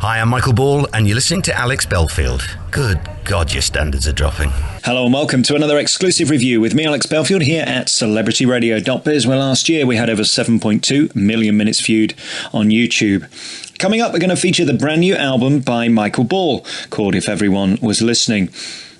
Hi, I'm Michael Ball, and you're listening to Alex Belfield. Good God, your standards are dropping. Hello and welcome to another exclusive review with me, Alex Belfield, here at celebrityradio.biz, where last year we had over 7.2 million minutes viewed on YouTube. Coming up, we're going to feature the brand new album by Michael Ball, called If Everyone Was Listening.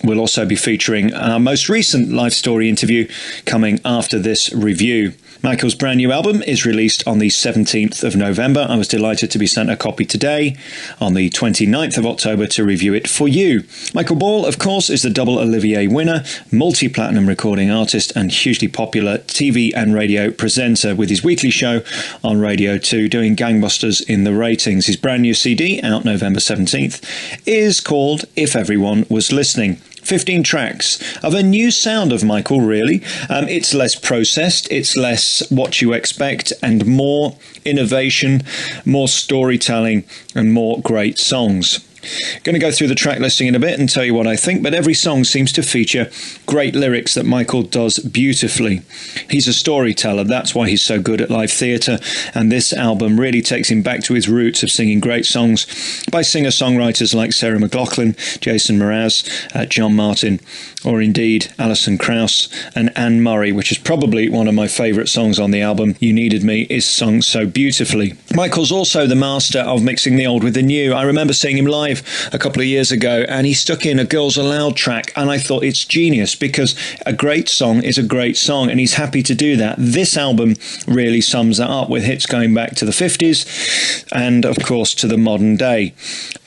We'll also be featuring our most recent life story interview coming after this review. Michael's brand new album is released on the 17th of November. I was delighted to be sent a copy today on the 29th of October to review it for you. Michael Ball, of course, is the double Olivier winner, multi-platinum recording artist and hugely popular TV and radio presenter with his weekly show on Radio 2 doing gangbusters in the ratings. His brand new CD, out November 17th, is called If Everyone Was Listening. 15 tracks of a new sound of Michael, really. It's less processed, it's less what you expect, and more innovation, more storytelling, and more great songs. Going to go through the track listing in a bit and tell you what I think, but every song seems to feature great lyrics that Michael does beautifully. He's a storyteller, that's why he's so good at live theatre, and this album really takes him back to his roots of singing great songs by singer-songwriters like Sarah McLachlan, Jason Mraz, John Martin, or indeed Alison Krauss and Anne Murray, which is probably one of my favourite songs on the album. You Needed Me is sung so beautifully. Michael's also the master of mixing the old with the new. I remember seeing him live a couple of years ago, and he stuck in a Girls Aloud track, and I thought it's genius, because a great song is a great song, and he's happy to do that. This album really sums that up, with hits going back to the 50s and of course to the modern day.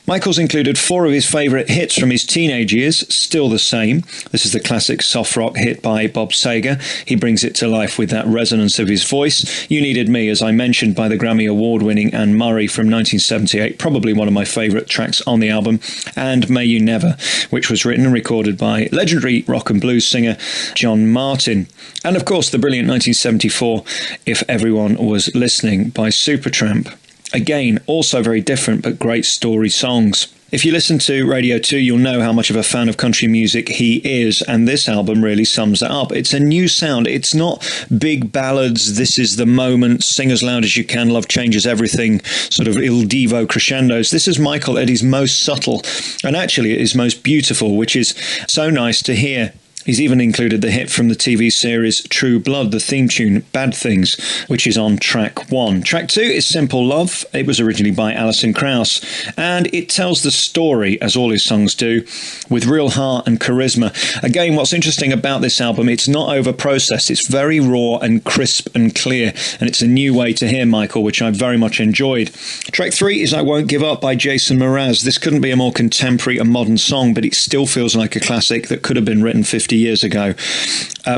Michael's included 4 of his favourite hits from his teenage years, Still the Same. This is the classic soft rock hit by Bob Seger. He brings it to life with that resonance of his voice. You Needed Me, as I mentioned, by the Grammy Award-winning Anne Murray from 1978, probably one of my favourite tracks on the album, and May You Never, which was written and recorded by legendary rock and blues singer John Martin. And of course, the brilliant 1974 If Everyone Was Listening by Supertramp. Again, also very different but great story songs. If you listen to Radio 2, you'll know how much of a fan of country music he is, and this album really sums that up. It's a new sound. It's not big ballads, this is the moment, sing as loud as you can, love changes everything, sort of Il Divo crescendos. This is Michael at his most subtle, and actually at his most beautiful, which is so nice to hear. He's even included the hit from the TV series True Blood, the theme tune Bad Things, which is on track 1. Track 2 is Simple Love. It was originally by Alison Krauss, and it tells the story, as all his songs do, with real heart and charisma. Again, what's interesting about this album, it's not over-processed. It's very raw and crisp and clear, and it's a new way to hear Michael, which I very much enjoyed. Track 3 is I Won't Give Up by Jason Mraz. This couldn't be a more contemporary and modern song, but it still feels like a classic that could have been written 50 years ago.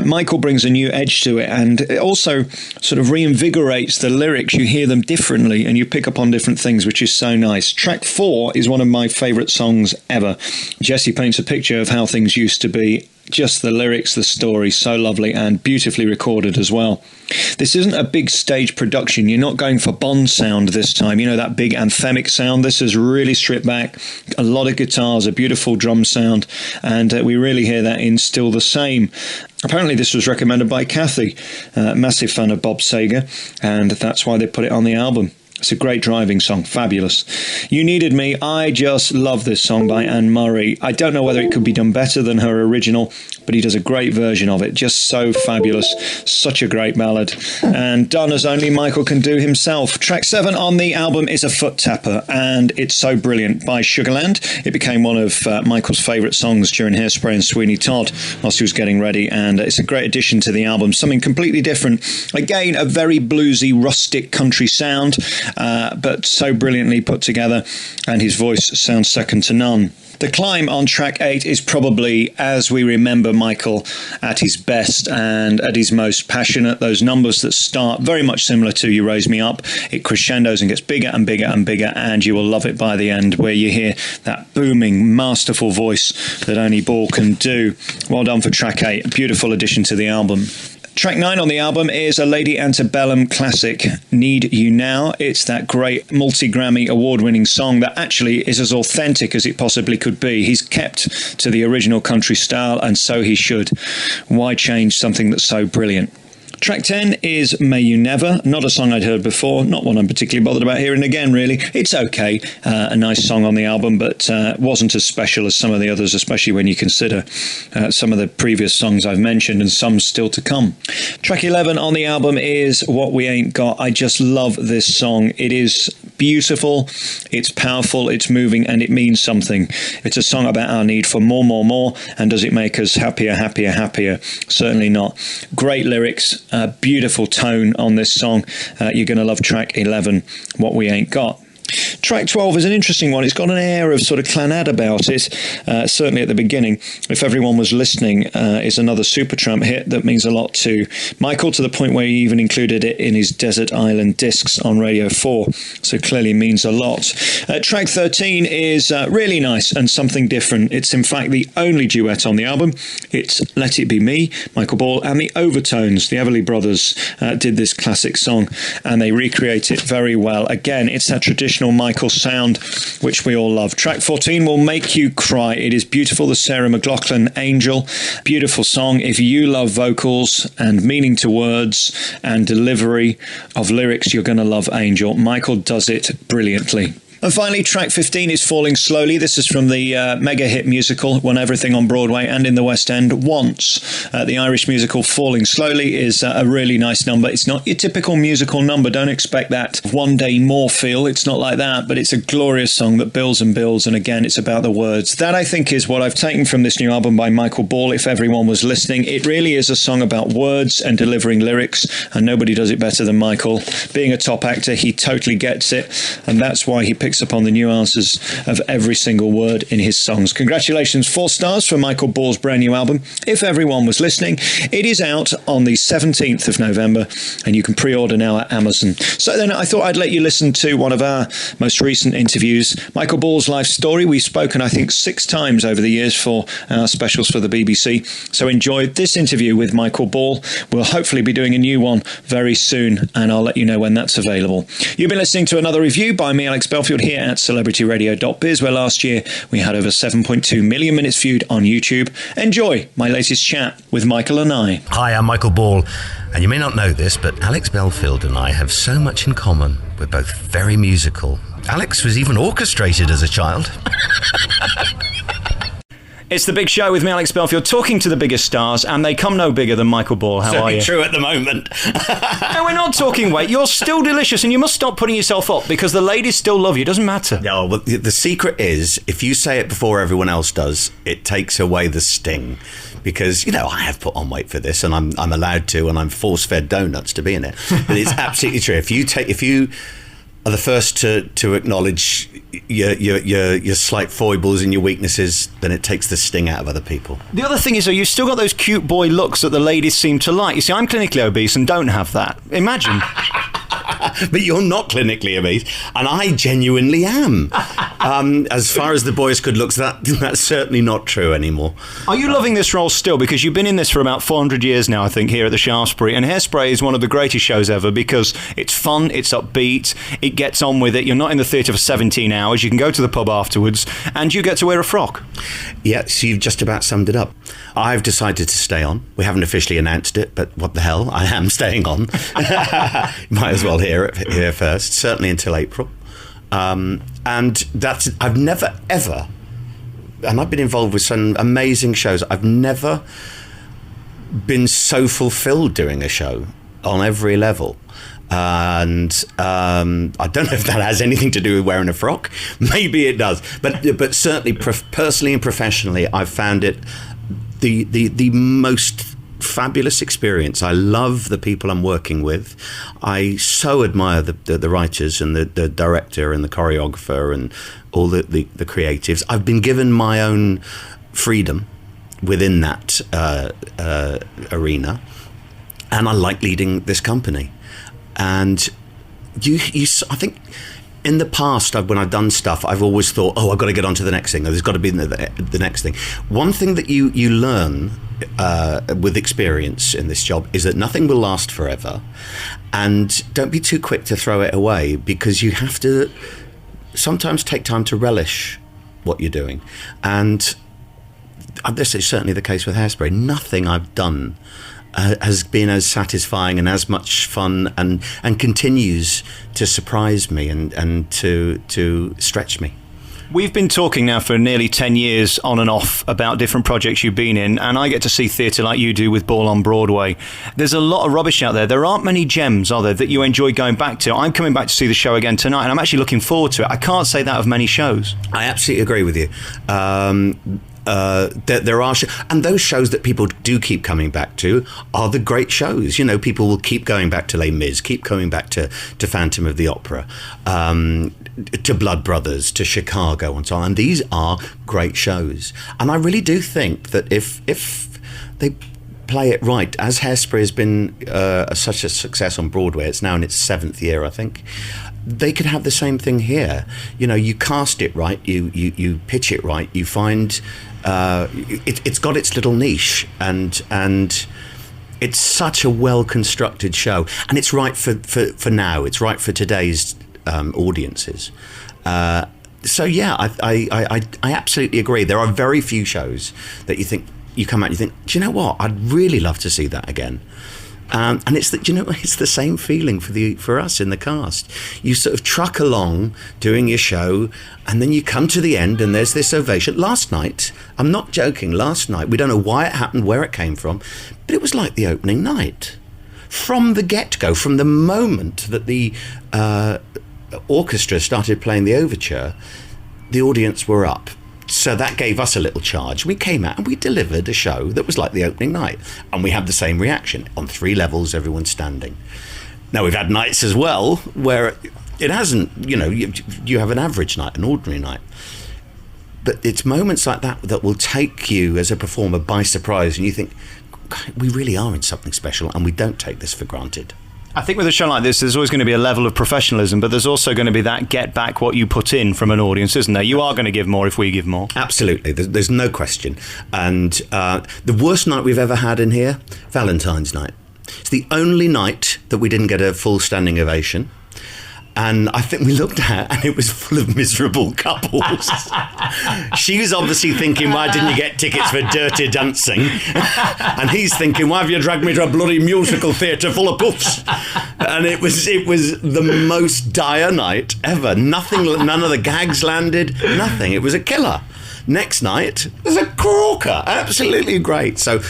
Michael brings a new edge to it, and it also sort of reinvigorates the lyrics. You hear them differently and you pick up on different things, which is so nice. Track 4 is one of my favourite songs ever. Jessie paints a picture of how things used to be. Just the lyrics, the story, so lovely and beautifully recorded as well. This isn't a big stage production. You're not going for Bond sound this time, you know, that big anthemic sound. This is really stripped back. A lot of guitars, a beautiful drum sound, and we really hear that in Still the Same. Apparently this was recommended by Kathy, massive fan of Bob Seger, and that's why they put it on the album. It's a great driving song, fabulous. You Needed Me, I just love this song by Anne Murray. I don't know whether it could be done better than her original, but he does a great version of it, just so fabulous, such a great ballad, and done as only Michael can do himself. Track 7 on the album is a foot tapper, and it's so brilliant, by Sugarland. It became one of Michael's favourite songs during Hairspray and Sweeney Todd whilst he was getting ready, and it's a great addition to the album, something completely different. Again, a very bluesy, rustic country sound, but so brilliantly put together, and his voice sounds second to none. The Climb on track 8 is probably as we remember Michael at his best and at his most passionate. Those numbers that start very much similar to You Raise Me Up. It crescendos and gets bigger and bigger and bigger, and you will love it by the end, where you hear that booming, masterful voice that only Ball can do. Well done for track 8. A beautiful addition to the album. Track 9 on the album is a Lady Antebellum classic, Need You Now. It's that great multi-Grammy award-winning song that actually is as authentic as it possibly could be. He's kept to the original country style, and so he should. Why change something that's so brilliant? Track 10 is May You Never, not a song I'd heard before, not one I'm particularly bothered about hearing again, really. It's okay, a nice song on the album, but wasn't as special as some of the others, especially when you consider some of the previous songs I've mentioned and some still to come. Track 11 on the album is What We Ain't Got. I just love this song. It is beautiful, it's powerful, it's moving, and it means something. It's a song about our need for more, more, more, and does it make us happier, happier, happier? Certainly not. Great lyrics, beautiful tone on this song. You're going to love track 11, What We Ain't Got. Track 12 is an interesting one. It's got an air of sort of Clanad about it, certainly at the beginning. If Everyone Was Listening is another Supertramp hit that means a lot to Michael, to the point where he even included it in his Desert Island discs on Radio 4, so clearly means a lot. Track 13 is really nice and something different. It's in fact the only duet on the album. It's Let It Be Me, Michael Ball, and the Overtones. The Everly Brothers did this classic song and they recreate it very well. Again, it's that traditional Michael sound which we all love. Track 14 will make you cry. It is beautiful, the Sarah McLachlan Angel. Beautiful song. If you love vocals and meaning to words and delivery of lyrics, you're going to love Angel. Michael does it brilliantly. And finally, track 15 is Falling Slowly. This is from the mega hit musical, won everything on Broadway and in the West End once. The Irish musical Falling Slowly is a really nice number. It's not your typical musical number. Don't expect that one day more feel. It's not like that, but it's a glorious song that builds and builds. And again, it's about the words. That, I think, is what I've taken from this new album by Michael Ball, If Everyone Was Listening. It really is a song about words and delivering lyrics, and nobody does it better than Michael. Being a top actor, he totally gets it, and that's why he picks up on the nuances of every single word in his songs. Congratulations, 4 stars for Michael Ball's brand new album, If Everyone Was Listening. It is out on the 17th of November, and you can pre-order now at Amazon. So then I thought I'd let you listen to one of our most recent interviews, Michael Ball's life story. We've spoken, I think, 6 times over the years for our specials for the BBC. So enjoy this interview with Michael Ball. We'll hopefully be doing a new one very soon, and I'll let you know when that's available. You've been listening to another review by me, Alex Belfield, here at celebrityradio.biz, where last year we had over 7.2 million minutes viewed on YouTube. Enjoy my latest chat with Michael and I. Hi, I'm Michael Ball, and you may not know this, but Alex Belfield and I have so much in common. We're both very musical. Alex was even orchestrated as a child. It's The Big Show with me, Alex Belfield, talking to the biggest stars, and they come no bigger than Michael Ball. How are you? True at the moment. No, we're not talking weight. You're still delicious, and you must stop putting yourself up, because the ladies still love you. It doesn't matter. No, well, the secret is, if you say it before everyone else does, it takes away the sting. Because, you know, I have put on weight for this, and I'm allowed to, and I'm force-fed donuts to be in it. But it's absolutely true. If you are the first to acknowledge your slight foibles and your weaknesses, then it takes the sting out of other people. The other thing is, though, you've still got those cute boy looks that the ladies seem to like. You see, I'm clinically obese and don't have that. Imagine. But you're not clinically obese, and I genuinely am. As far as the boys' good looks, that's certainly not true anymore. Are you loving this role still? Because you've been in this for about 400 years now, I think, here at the Shaftesbury. And Hairspray is one of the greatest shows ever because it's fun, it's upbeat, it gets on with it. You're not in the theatre for 17 hours. You can go to the pub afterwards, and you get to wear a frock. Yeah, so you've just about summed it up. I've decided to stay on. We haven't officially announced it, but what the hell? I am staying on. Might as well hear it here first, certainly until April. And I've never, ever, and I've been involved with some amazing shows, I've never been so fulfilled doing a show on every level. And I don't know if that has anything to do with wearing a frock. Maybe it does. But certainly, personally and professionally, I've found it the most fabulous experience. I love the people I'm working with. I so admire the writers and the director and the choreographer and all the creatives. I've been given my own freedom within that arena, and I like leading this company. And I think in the past, when I've done stuff, I've always thought, I've got to get on to the next thing. There's got to be the next thing. One thing that you learn with experience in this job is that nothing will last forever. And don't be too quick to throw it away, because you have to sometimes take time to relish what you're doing. And this is certainly the case with Hairspray. Nothing I've done has been as satisfying and as much fun, and continues to surprise me and to stretch me. We've been talking now for nearly 10 years on and off about different projects you've been in, and I get to see theatre like you do with Ball on Broadway. There's a lot of rubbish out there. There aren't many gems, are there, that you enjoy going back to? I'm coming back to see the show again tonight, and I'm actually looking forward to it. I can't say that of many shows. I absolutely agree with you. There are and those shows that people do keep coming back to are the great shows. People will keep going back to Les Mis, keep coming back to Phantom of the Opera, to Blood Brothers, to Chicago, and so on. And these are great shows. And I really do think that if they play it right, as Hairspray has been such a success on Broadway, it's now in its 7th year, I think. They could have the same thing here. You cast it right, you pitch it right, you find it's got its little niche, and it's such a well constructed show, and it's right for now. It's right for today's audiences. So yeah, I absolutely agree. There are very few shows that you come out and you think, do you know what? I'd really love to see that again. And it's it's the same feeling for us in the cast. You sort of truck along doing your show, and then you come to the end, and there's this ovation. Last night, I'm not joking. Last night, we don't know why it happened, where it came from, but it was like the opening night, from the get-go, from the moment that the orchestra started playing the overture. The audience were up. So that gave us a little charge. We came out and we delivered a show that was like the opening night. And we had the same reaction. On 3 levels, everyone's standing. Now, we've had nights as well where it hasn't, you have an average night, an ordinary night. But it's moments like that that will take you as a performer by surprise. And you think, we really are in something special, and we don't take this for granted. I think with a show like this, there's always going to be a level of professionalism, but there's also going to be that get back what you put in from an audience, isn't there? You are going to give more if we give more. Absolutely. There's no question. And the worst night we've ever had in here, Valentine's night. It's the only night that we didn't get a full standing ovation. And I think we looked at it and it was full of miserable couples. She was obviously thinking, why didn't you get tickets for Dirty Dancing? And he's thinking, why have you dragged me to a bloody musical theatre full of puffs? And it was the most dire night ever. None of the gags landed, nothing. It was a killer. Next night, it was a corker. Absolutely great. So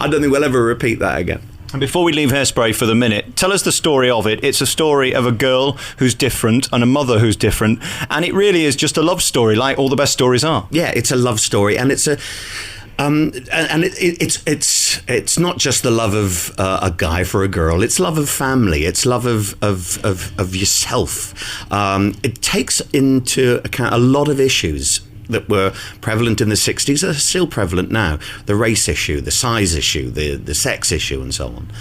I don't think we'll ever repeat that again. And before we leave Hairspray for the minute, tell us the story of it. It's a story of a girl who's different and a mother who's different, and it really is just a love story, like all the best stories are. Yeah, it's a love story, and it's it's not just the love of a guy for a girl. It's love of family. It's love of yourself. It takes into account a lot of issues that were prevalent in the 60s are still prevalent now. The race issue, the size issue, the sex issue, and so on.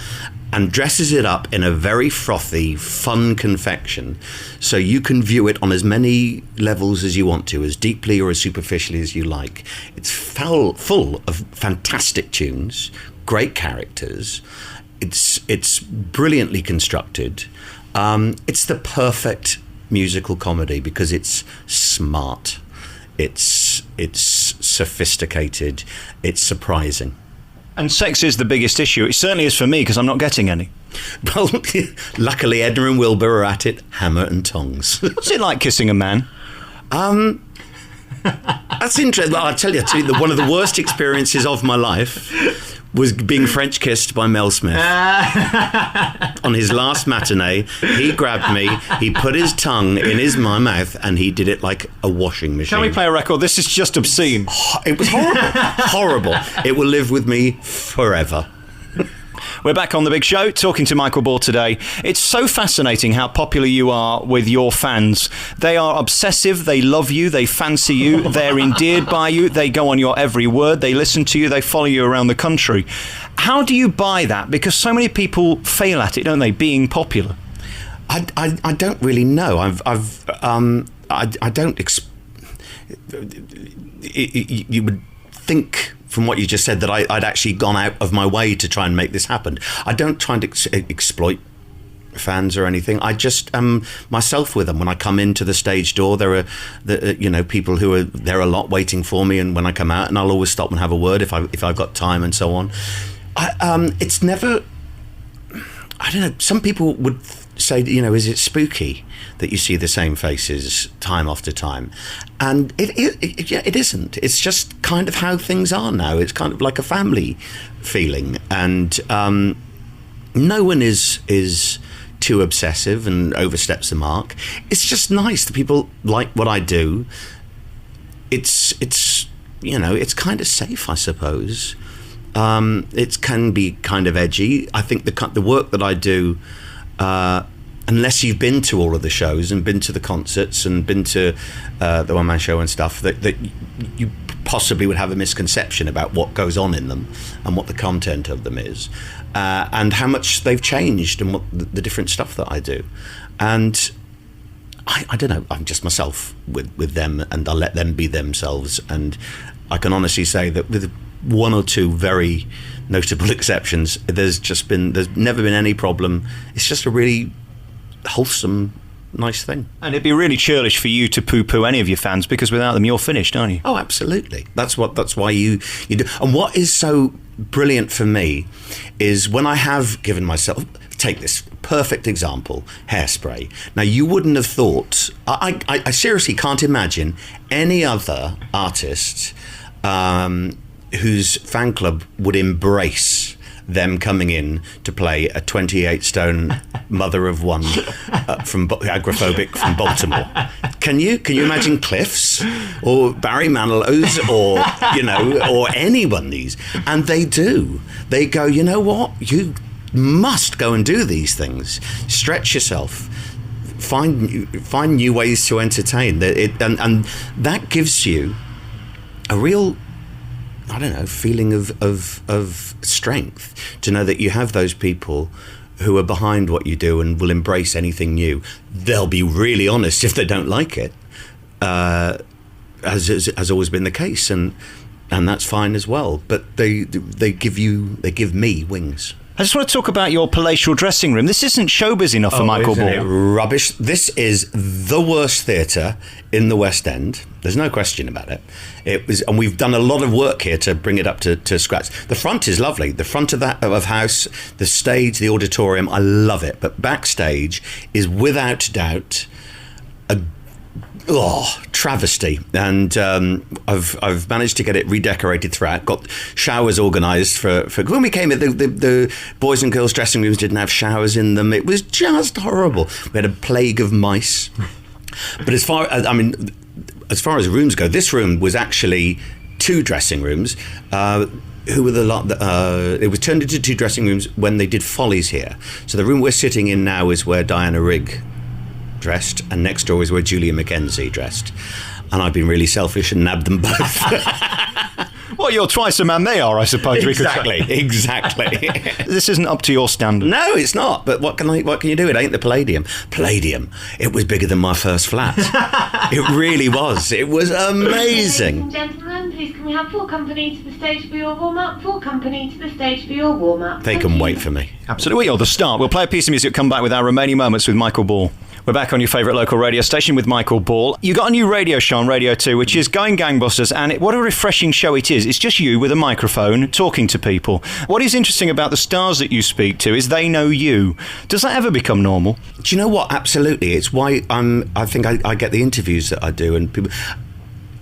And dresses it up in a very frothy, fun confection, so you can view it on as many levels as you want to, as deeply or as superficially as you like. It's full of fantastic tunes, great characters. It's brilliantly constructed. It's the perfect musical comedy because it's smart. It's sophisticated. It's surprising. And sex is the biggest issue. It certainly is for me because I'm not getting any. Well, luckily Edna and Wilbur are at it, hammer and tongs. What's it like kissing a man? That's interesting. Well, I'll tell you, one of the worst experiences of my life was being French kissed by Mel Smith. On his last matinee, he grabbed me, he put his tongue in my mouth, and he did it like a washing machine. Can we play a record? This is just obscene. It was horrible. Horrible. It will live with me forever. We're back on The Big Show, talking to Michael Ball today. It's so fascinating how popular you are with your fans. They are obsessive, they love you, they fancy you, they're endeared by you, they go on your every word, they listen to you, they follow you around the country. How do you buy that? Because so many people fail at it, don't they, being popular? I don't really know. I don't... You would think from what you just said that I'd actually gone out of my way to try and make this happen. I don't try and exploit fans or anything. I just am myself with them. When I come into the stage door, there are people who are there a lot waiting for me, and when I come out, and I'll always stop and have a word if I've got time and so on. It's never. I don't know. Some people would say, is it spooky that you see the same faces time after time? And it isn't. It's just kind of how things are now. It's kind of like a family feeling, and no one is too obsessive and oversteps the mark. It's just nice that people like what I do. It's kind of safe, I suppose. It can be kind of edgy. I think the work that I do, unless you've been to all of the shows and been to the concerts and been to the one-man show and stuff, that you possibly would have a misconception about what goes on in them and what the content of them is, and how much they've changed and what the different stuff that I do. And I don't know, I'm just myself with them, and I let them be themselves. And I can honestly say that with one or two very notable exceptions, there's never been any problem. It's just a really wholesome, nice thing. And it'd be really churlish for you to poo-poo any of your fans, because without them you're finished, aren't you? Oh, absolutely. That's why you do. And what is so brilliant for me is when I have given myself, take this perfect example, Hairspray. Now, you wouldn't have thought, I seriously can't imagine any other artist whose fan club would embrace them coming in to play a 28-stone mother of one from agoraphobic from Baltimore. Can you imagine Cliff's or Barry Manilow's or anyone these? And they do. They go, you know what? You must go and do these things. Stretch yourself. Find new ways to entertain. And that gives you a real, I don't know, feeling of strength to know that you have those people who are behind what you do and will embrace anything new. They'll be really honest if they don't like it, as has always been the case, and that's fine as well. But they give me wings. I just want to talk about your palatial dressing room. This isn't showbiz enough for Michael Ball. Rubbish. This is the worst theatre in the West End. There's no question about it. It was, and we've done a lot of work here to bring it up to scratch. The front is lovely. The front of house, the stage, the auditorium, I love it. But backstage is without doubt a travesty, and I've managed to get it redecorated throughout. Got showers organised for when we came in. The boys and girls dressing rooms didn't have showers in them. It was just horrible. We had a plague of mice. But as far as rooms go, this room was actually 2 dressing rooms. It was turned into 2 dressing rooms when they did Follies here. So the room we're sitting in now is where Diana Rigg dressed, and next door is where Julia Mackenzie dressed. And I've been really selfish and nabbed them both. Well, you're twice a man they are, I suppose. Exactly. This isn't up to your standard. No, it's not. But what can you do? It ain't the Palladium. It was bigger than my first flat. It really was. It was amazing. Ladies and gentlemen, please can we have full company to the stage for your warm-up? Full company to the stage for your warm-up. They can wait for me. Absolutely. Well, the start. We'll play a piece of music, come back with our remaining moments with Michael Ball. We're back on your favourite local radio station with Michael Ball. You got a new radio show on Radio 2, which is going gangbusters, and what a refreshing show it is. It's just you with a microphone talking to people. What is interesting about the stars that you speak to is they know you. Does that ever become normal? Do you know what? Absolutely. It's why I think I get the interviews that I do, and people...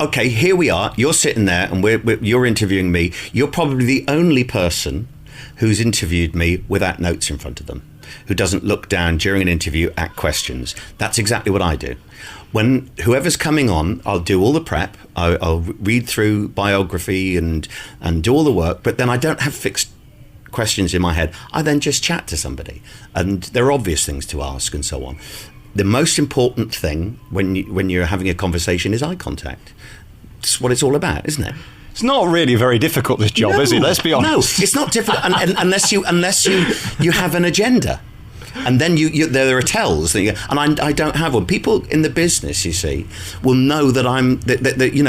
Okay, here we are. You're sitting there, and you're interviewing me. You're probably the only person who's interviewed me without notes in front of them, who doesn't look down during an interview at questions. That's exactly what I do. When whoever's coming on, I'll do all the prep. I'll read through biography and do all the work, but then I don't have fixed questions in my head. I then just chat to somebody, and there are obvious things to ask and so on. The most important thing when you're having a conversation is eye contact. It's what it's all about, isn't it? It's not really very difficult, this job, is it? Let's be honest. No, it's not difficult unless you have an agenda. And then there are tells, and I don't have one. People in the business, you see, will know that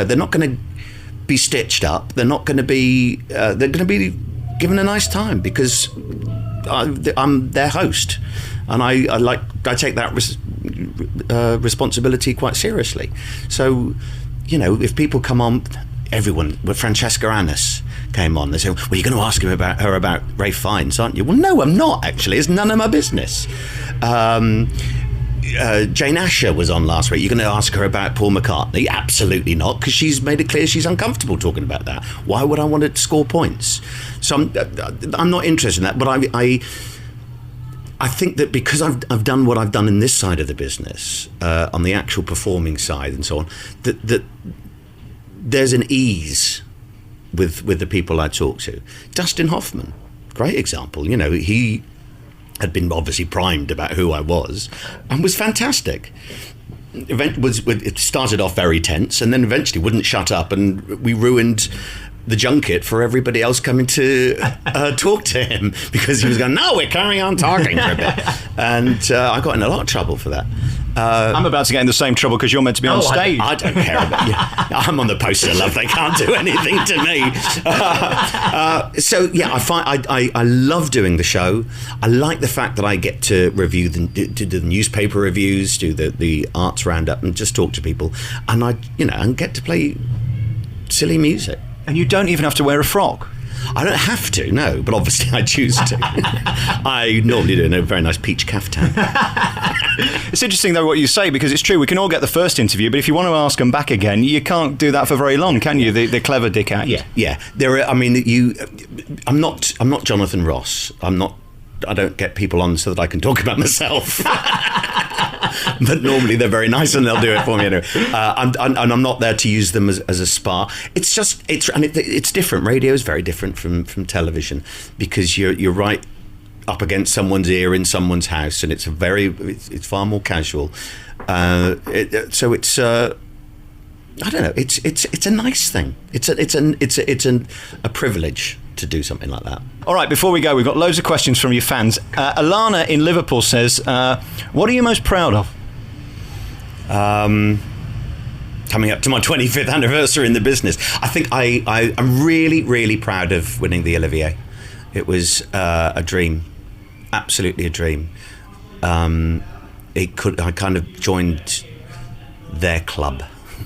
they're not going to be stitched up. They're not going to be. They're going to be given a nice time because I'm their host, and I take that responsibility quite seriously. So, if people come on. Everyone, with Francesca Annis came on. They said, well, you're going to ask her about Ralph Fiennes, aren't you? Well, no, I'm not, actually. It's none of my business. Jane Asher was on last week. You're going to ask her about Paul McCartney? Absolutely not, because she's made it clear she's uncomfortable talking about that. Why would I want to score points? So I'm not interested in that, but I think that because I've done what I've done in this side of the business, on the actual performing side and so on, that there's an ease with the people I talk to. Dustin Hoffman, great example. You know, he had been obviously primed about who I was and was fantastic. It started off very tense and then eventually wouldn't shut up, and we ruined the junket for everybody else coming to talk to him, because he was going, no, we're carrying on talking for a bit. And I got in a lot of trouble for that. I'm about to get in the same trouble because you're meant to be on stage. I don't care about you. I'm on the poster, love. They can't do anything to me. So yeah, I love doing the show. I like the fact that I get to review do the newspaper reviews, do the arts roundup, and just talk to people, and and get to play silly music. And you don't even have to wear a frock. I don't have to, no, but obviously I choose to. I normally do in a very nice peach caftan. It's interesting, though, what you say, because it's true. We can all get the first interview, but if you want to ask them back again, you can't do that for very long, can you? The clever dick act. Yeah. I'm not Jonathan Ross. I don't get people on so that I can talk about myself. But normally they're very nice and they'll do it for me anyway. And I'm not there to use them as a spar. It's different. Radio is very different from television, because you're right up against someone's ear in someone's house, and it's far more casual. So it's I don't know. It's a nice thing. It's a privilege to do something like that. All right, before we go, we've got loads of questions from your fans. Alana in Liverpool says, what are you most proud of? Coming up to my 25th anniversary in the business, I think I'm really, really proud of winning the Olivier. It was a dream, absolutely a dream. I kind of joined their club,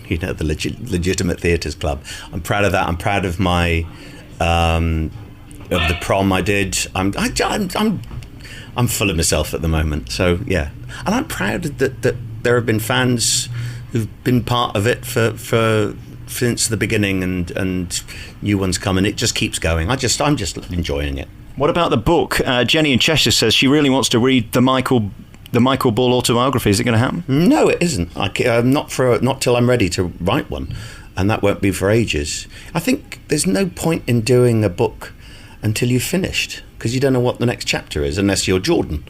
the legitimate theatres club. I'm proud of that. I'm proud of my of the prom I did. I'm full of myself at the moment. So yeah, and I'm proud that there have been fans who've been part of it for since the beginning, and new ones come, and it just keeps going. I'm just enjoying it. What about the book? Jenny in Cheshire says she really wants to read the Michael Ball autobiography. Is it going to happen? No, it isn't. Not till I'm ready to write one, and that won't be for ages. I think there's no point in doing a book until you've finished, because you don't know what the next chapter is unless you're Jordan.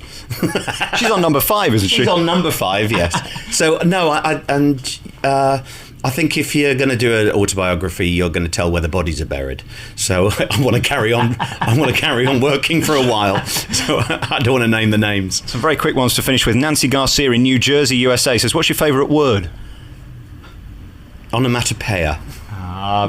She's on number 5, isn't she? She's on number 5, yes. So no, I think if you're going to do an autobiography, you're going to tell where the bodies are buried. So I want to carry on. I want to carry on working for a while. So I don't want to name the names. Some very quick ones to finish with. Nancy Garcia in New Jersey, USA says, "What's your favourite word?" Onomatopoeia.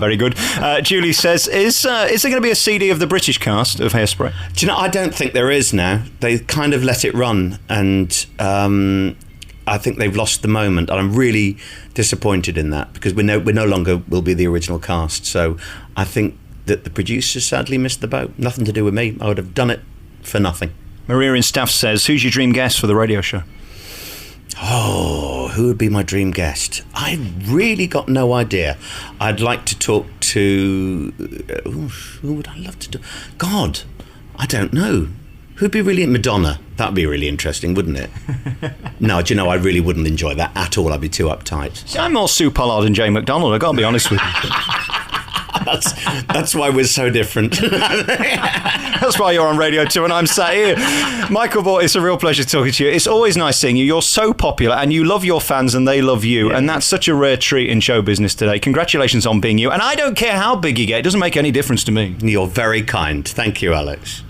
Very good. Julie says, is there going to be a CD of the British cast of Hairspray? Do you know, I don't think there is now. They kind of let it run, and I think they've lost the moment, and I'm really disappointed in that, because we no longer will be the original cast. So I think that the producers sadly missed the boat. Nothing to do with me. I would have done it for nothing. Maria in Staff says, who's your dream guest for the radio show? Oh, who would be my dream guest? I really got no idea. I'd like to talk to... who would I love to do? God, I don't know. Who'd be really... Madonna. That'd be really interesting, wouldn't it? No, do you know, I really wouldn't enjoy that at all. I'd be too uptight. See, I'm more Sue Pollard and Jay McDonald, I've got to be honest with you. That's why we're so different. That's why you're on Radio 2 and I'm sat here. Michael Ball, it's a real pleasure talking to you. It's always nice seeing you. You're so popular and you love your fans and they love you. Yeah. And that's such a rare treat in show business today. Congratulations on being you. And I don't care how big you get. It doesn't make any difference to me. You're very kind. Thank you, Alex.